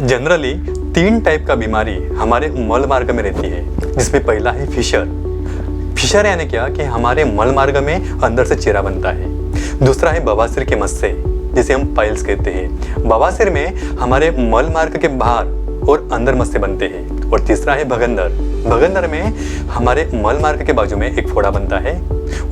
Generally 3 type का बीमारी हमारे मल मार्ग में रहती है, जिसमें पहला है फिशर। फिशर यानी क्या कि हमारे मल मार्ग में अंदर से चेहरा बनता है। दूसरा है बवासीर के मस्से, जिसे हम पाइल्स कहते हैं। बवासीर में हमारे मल मार्ग के बाहर और अंदर मस्से बनते हैं। और तीसरा है भगंदर। भगंदर में हमारे मल मार्ग के बाजू में एक फोड़ा बनता है,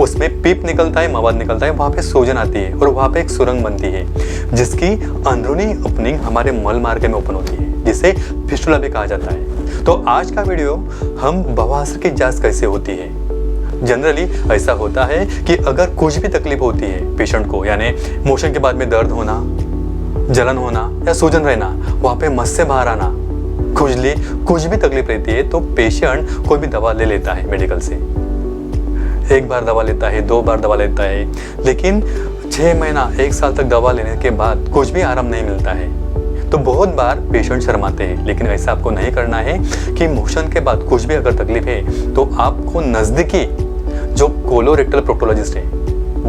उसमें पीप निकलता है, मवाद निकलता है, वहाँ पे सूजन आती है और वहाँ पे एक सुरंग बनती है, जिसकी अंदरूनी ओपनिंग हमारे मल मार्ग में ओपन होती है, जिसे फिस्टुला भी कहा जाता है। तो आज का वीडियो हम बवासीर की जांच कैसे होती है। जनरली ऐसा होता है कि अगर कुछ भी तकलीफ होती है पेशेंट को, यानी मोशन के बाद में दर्द होना, जलन होना या सूजन रहना, वहाँ पे मस्से बाहर आना, खुजली, कुछ भी तकलीफ रहती है, तो पेशेंट कोई भी दवा ले लेता है मेडिकल से। 1 बार दवा लेता है, 2 बार दवा लेता है, लेकिन 6 महीना 1 साल तक दवा लेने के बाद कुछ भी आराम नहीं मिलता है। तो बहुत बार पेशेंट शर्माते हैं, लेकिन ऐसा आपको नहीं करना है कि मोशन के बाद कुछ भी अगर तकलीफ है तो आपको नज़दीकी जो कोलोरेक्टल प्रोक्टोलॉजिस्ट है,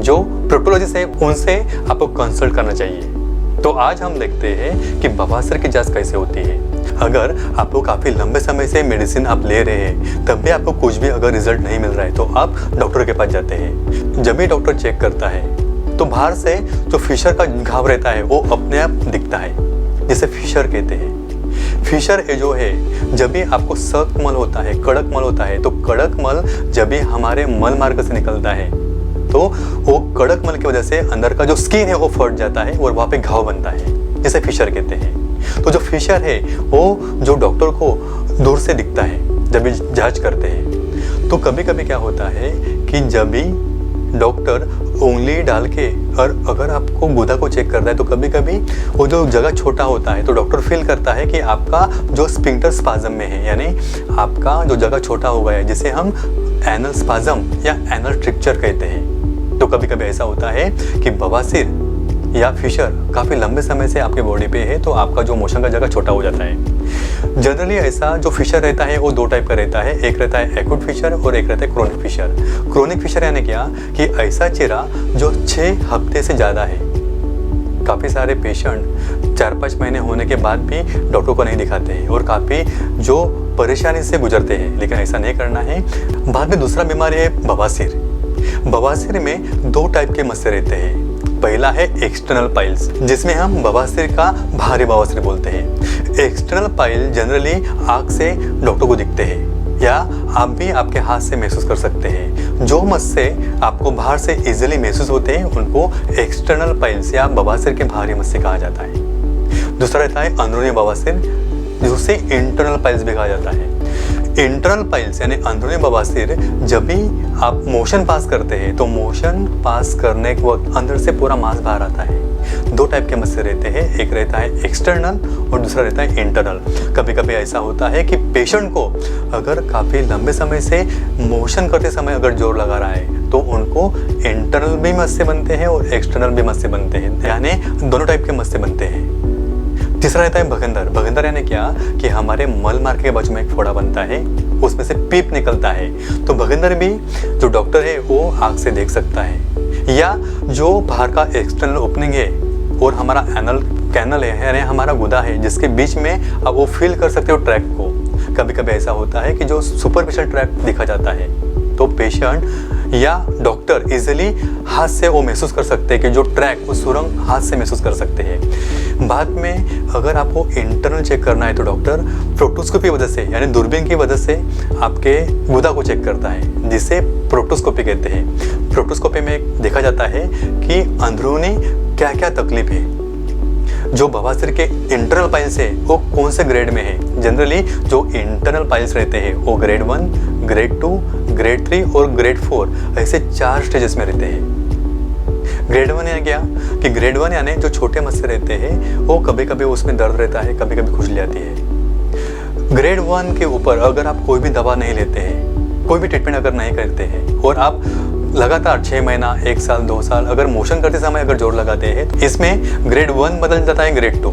जो प्रोक्टोलॉजिस्ट है, उनसे आपको कंसल्ट करना चाहिए। तो आज हम देखते हैं कि बवासीर की जांच कैसे होती है। अगर आपको काफ़ी लंबे समय से मेडिसिन आप ले रहे हैं, तब भी आपको कुछ भी अगर रिजल्ट नहीं मिल रहा है, तो आप डॉक्टर के पास जाते हैं। जब भी डॉक्टर चेक करता है तो बाहर से जो फिशर का घाव रहता है वो अपने आप दिखता है, जिसे फिशर कहते हैं। फिशर जो है, जब भी आपको सख्त मल होता है, कड़क मल होता है, तो कड़क मल जब भी हमारे मल मार्ग से निकलता है तो वो कड़क मल की वजह से अंदर का जो स्किन है वो फट जाता है और वहाँ पे घाव बनता है, जिसे फिशर कहते हैं। तो जो फिशर है वो जो डॉक्टर को दूर से दिखता है जब भी जांच करते हैं। तो कभी कभी क्या होता है कि जब भी डॉक्टर उंगली डाल के और अगर आपको गुदा को चेक करता है, तो कभी कभी वो जो जगह छोटा होता है, तो डॉक्टर फील करता है कि आपका जो स्फिंक्टर स्पाज्म में है, यानी आपका जो जगह छोटा हो गया है, जिसे हम एनल स्पाज्म या एनल स्ट्रिक्चर कहते हैं। तो कभी कभी ऐसा होता है कि बवासीर या फिशर काफ़ी लंबे समय से आपके बॉडी पे है, तो आपका जो मोशन का जगह छोटा हो जाता है। जनरली ऐसा जो फिशर रहता है वो 2 टाइप का रहता है। एक रहता है एक्यूट फिशर और एक रहता है क्रोनिक फिशर। क्रोनिक फिशर यानी क्या कि ऐसा चेहरा जो 6 हफ्ते से ज़्यादा है। काफ़ी सारे पेशेंट 4-5 महीने होने के बाद भी डॉक्टर को नहीं दिखाते हैं और काफ़ी जो परेशानी से गुजरते हैं, लेकिन ऐसा नहीं करना है। बाद में दूसरा बीमारी है बवासीर। बवासीर में 2 टाइप के मस्से रहते हैं। पहला है एक्सटर्नल पाइल्स, जिसमें हम बवासीर का भारी बवासीर बोलते हैं। एक्सटर्नल पाइल जनरली आँख से डॉक्टर को दिखते हैं या आप भी आपके हाथ से महसूस कर सकते हैं। जो मस्से आपको बाहर से इजीली महसूस होते हैं उनको एक्सटर्नल पाइल्स या बवासीर के भारी मस्से कहा जाता है। दूसरा रहता है अंदरूनी बवासीर, जिसे इंटरनल पाइल्स भी कहा जाता है। इंटरनल पाइल्स यानी अंदरूनी बवासीर, जब भी आप मोशन पास करते हैं तो मोशन पास करने के वक्त अंदर से पूरा मांस बाहर आता है। 2 टाइप के मस्से रहते हैं, एक रहता है एक्सटर्नल और दूसरा रहता है इंटरनल। कभी कभी ऐसा होता है कि पेशेंट को अगर काफ़ी लंबे समय से मोशन करते समय अगर जोर लगा रहा है, तो उनको इंटरनल भी मस्से बनते हैं और एक्सटर्नल भी मस्से बनते हैं, यानी दोनों टाइप के मस्से बनते हैं। तीसरा रहता है भगंदर। भगंदर यानी क्या कि हमारे मल मार्ग के बाजू में एक फोड़ा बनता है, उसमें से पीप निकलता है। तो भगंदर भी जो डॉक्टर है वो आँख से देख सकता है, या जो बाहर का एक्सटर्नल ओपनिंग है और हमारा एनल कैनल है, यानी हमारा गुदा है, जिसके बीच में आप वो फील कर सकते हो ट्रैक को। कभी कभी ऐसा होता है कि जो सुपरफिशियल ट्रैक दिखा जाता है, तो पेशेंट या डॉक्टर इजीली हाथ से वो महसूस कर सकते हैं कि जो ट्रैक, वो सुरंग हाथ से महसूस कर सकते हैं। बाद में अगर आपको इंटरनल चेक करना है तो डॉक्टर प्रोक्टोस्कोपी वजह से, यानी दूरबीन की वजह से आपके गुदा को चेक करता है, जिसे प्रोक्टोस्कोपी कहते हैं। प्रोक्टोस्कोपी में देखा जाता है कि अंदरूनी क्या क्या तकलीफ है। जो बवासीर के इंटरनल पाइल्स है वो कौन से ग्रेड में है। जनरली जो इंटरनल पाइल्स रहते हैं वो ग्रेड 1, ग्रेड 2, ग्रेड 3 और ग्रेड 4 ऐसे 4 स्टेजेस में रहते हैं। ग्रेड 1 यानी क्या कि ग्रेड 1 यानी जो छोटे मस्से रहते हैं वो कभी कभी उसमें दर्द रहता है, कभी कभी खुजली आती है। ग्रेड 1 के ऊपर अगर आप कोई भी दवा नहीं लेते हैं, कोई भी ट्रीटमेंट अगर नहीं करते हैं और आप लगातार 6 महीना, 1 साल, 2 साल अगर मोशन करते समय अगर जोर लगाते हैं, तो इसमें ग्रेड 1 बदल जाता है ग्रेड 2।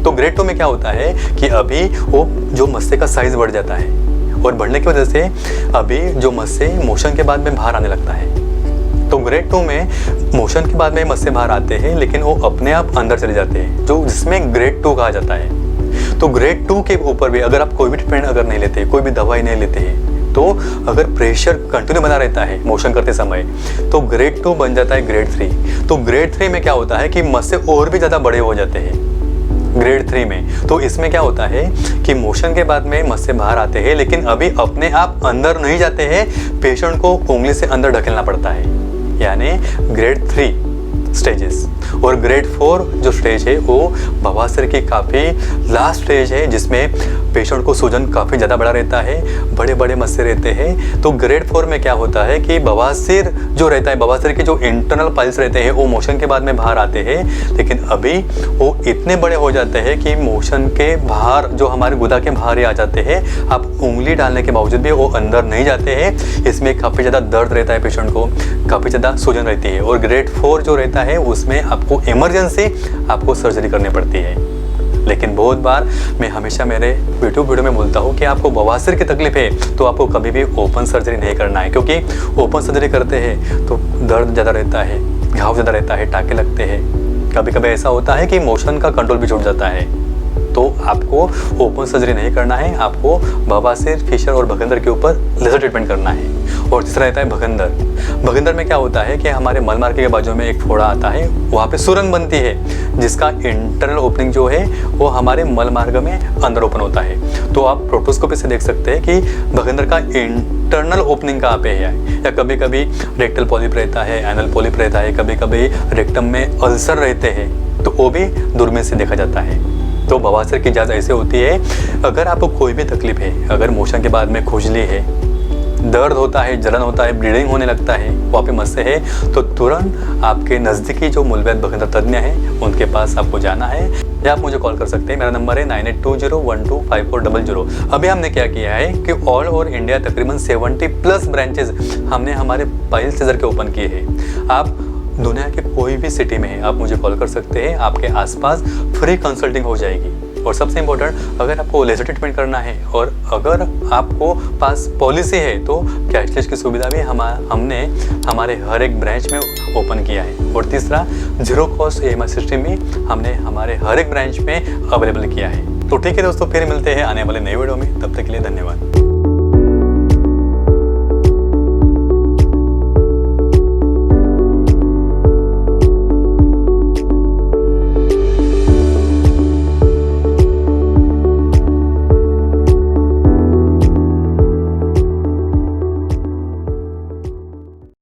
तो ग्रेड 2 में क्या होता है कि अभी वो जो मस्से का साइज बढ़ जाता है और बढ़ने की वजह से अभी जो मस्से मोशन के बाद में बाहर आने लगता है। तो ग्रेड 2 में मोशन के बाद में मस्से बाहर आते हैं, लेकिन वो अपने आप अंदर चले जाते हैं, जो जिसमें ग्रेड 2 कहा जाता है। तो ग्रेड 2 के ऊपर भी अगर आप कोई भी ट्रीटमेंट अगर नहीं लेते, कोई भी दवाई नहीं लेते हैं, तो अगर प्रेशर कंटिन्यू बना रहता है मोशन करते समय, तो ग्रेड 2 बन जाता है ग्रेड 3। तो ग्रेड 3 में क्या होता है कि मस्से और भी ज़्यादा बड़े हो जाते हैं ग्रेड 3 में। तो इसमें क्या होता है कि मोशन के बाद में मस्से बाहर आते हैं, लेकिन अभी अपने आप अंदर नहीं जाते हैं, पेशेंट को उंगली से अंदर ढकेलना पड़ता है, यानी ग्रेड 3 स्टेजेस। और ग्रेड 4 जो स्टेज है वो बवासीर की काफ़ी लास्ट स्टेज है, जिसमें पेशेंट को सूजन काफ़ी ज़्यादा बड़ा रहता है, बड़े बड़े मस्से रहते हैं। तो ग्रेड 4 में क्या होता है कि बवासीर जो रहता है, बवासीर के जो इंटरनल पाइल्स रहते हैं वो मोशन के बाद में बाहर आते हैं, लेकिन अभी वो इतने बड़े हो जाते हैं कि मोशन के बाहर जो हमारे गुदा के बाहर ही आ जाते हैं। आप उंगली डालने के बावजूद भी वो अंदर नहीं जाते हैं। इसमें काफ़ी ज़्यादा दर्द रहता है, पेशेंट को काफ़ी ज़्यादा सूजन रहती है। और ग्रेड 4 जो रहता है उसमें आपको इमरजेंसी आपको सर्जरी करनी पड़ती है। लेकिन बहुत बार मैं हमेशा मेरे वीडियो में बोलता हूँ कि आपको बवासीर की तकलीफ है तो आपको कभी भी ओपन सर्जरी नहीं करना है, क्योंकि ओपन सर्जरी करते हैं तो दर्द ज़्यादा रहता है, घाव ज़्यादा रहता है, टाँके लगते हैं, कभी कभी ऐसा होता है कि मोशन का कंट्रोल भी छूट जाता है। तो आपको ओपन सर्जरी नहीं करना है, आपको बवासीर, फिशर और भगंदर के ऊपर लेजर ट्रीटमेंट करना है। और तीसरा रहता है भगंदर। भगंदर में क्या होता है कि हमारे मलमार्ग के बाजू में एक फोड़ा आता है, वहाँ पे सुरंग बनती है, जिसका इंटरनल ओपनिंग जो है वो हमारे मलमार्ग में अंदर ओपन होता है। तो आप प्रोटोस्कोपी से देख सकते हैं कि भगंदर का इंटरनल ओपनिंग कहाँ पे है। या कभी कभी रेक्टल पॉलिप रहता है, एनल पॉलिप रहता है, कभी कभी रेक्टम में अल्सर रहते हैं, तो वो भी दूरबीन से देखा जाता है। तो बवासीर की जांच ऐसे होती है, अगर आपको कोई भी तकलीफ है, अगर मोशन के बाद में खुजली है, दर्द होता है, जलन होता है, ब्लीडिंग होने लगता है, वहाँ पे मस्से है, तो तुरंत आपके नज़दीकी जो मूलव्याध भगंदर तज्ञ हैं उनके पास आपको जाना है, या आप मुझे कॉल कर सकते हैं। मेरा नंबर है 9820125400। अभी हमने क्या किया है कि ऑल ओवर इंडिया तकरीबन 70+ ब्रांचेज हमने हमारे पाइल सीजर के ओपन किए हैं। आप दुनिया के कोई भी सिटी में आप मुझे कॉल कर सकते हैं, आपके आसपास फ्री कंसल्टिंग हो जाएगी। और सबसे इम्पोर्टेंट, अगर आपको लेजर ट्रीटमेंट करना है और अगर आपको पास पॉलिसी है तो कैशलेस की सुविधा भी हमने हमारे हर एक ब्रांच में ओपन किया है। और तीसरा, 0 कॉस्ट EMI सिस्टम भी हमने हमारे हर एक ब्रांच में अवेलेबल किया है। तो ठीक है दोस्तों, फिर मिलते हैं आने वाले नए वीडियो में, तब तक के लिए धन्यवाद।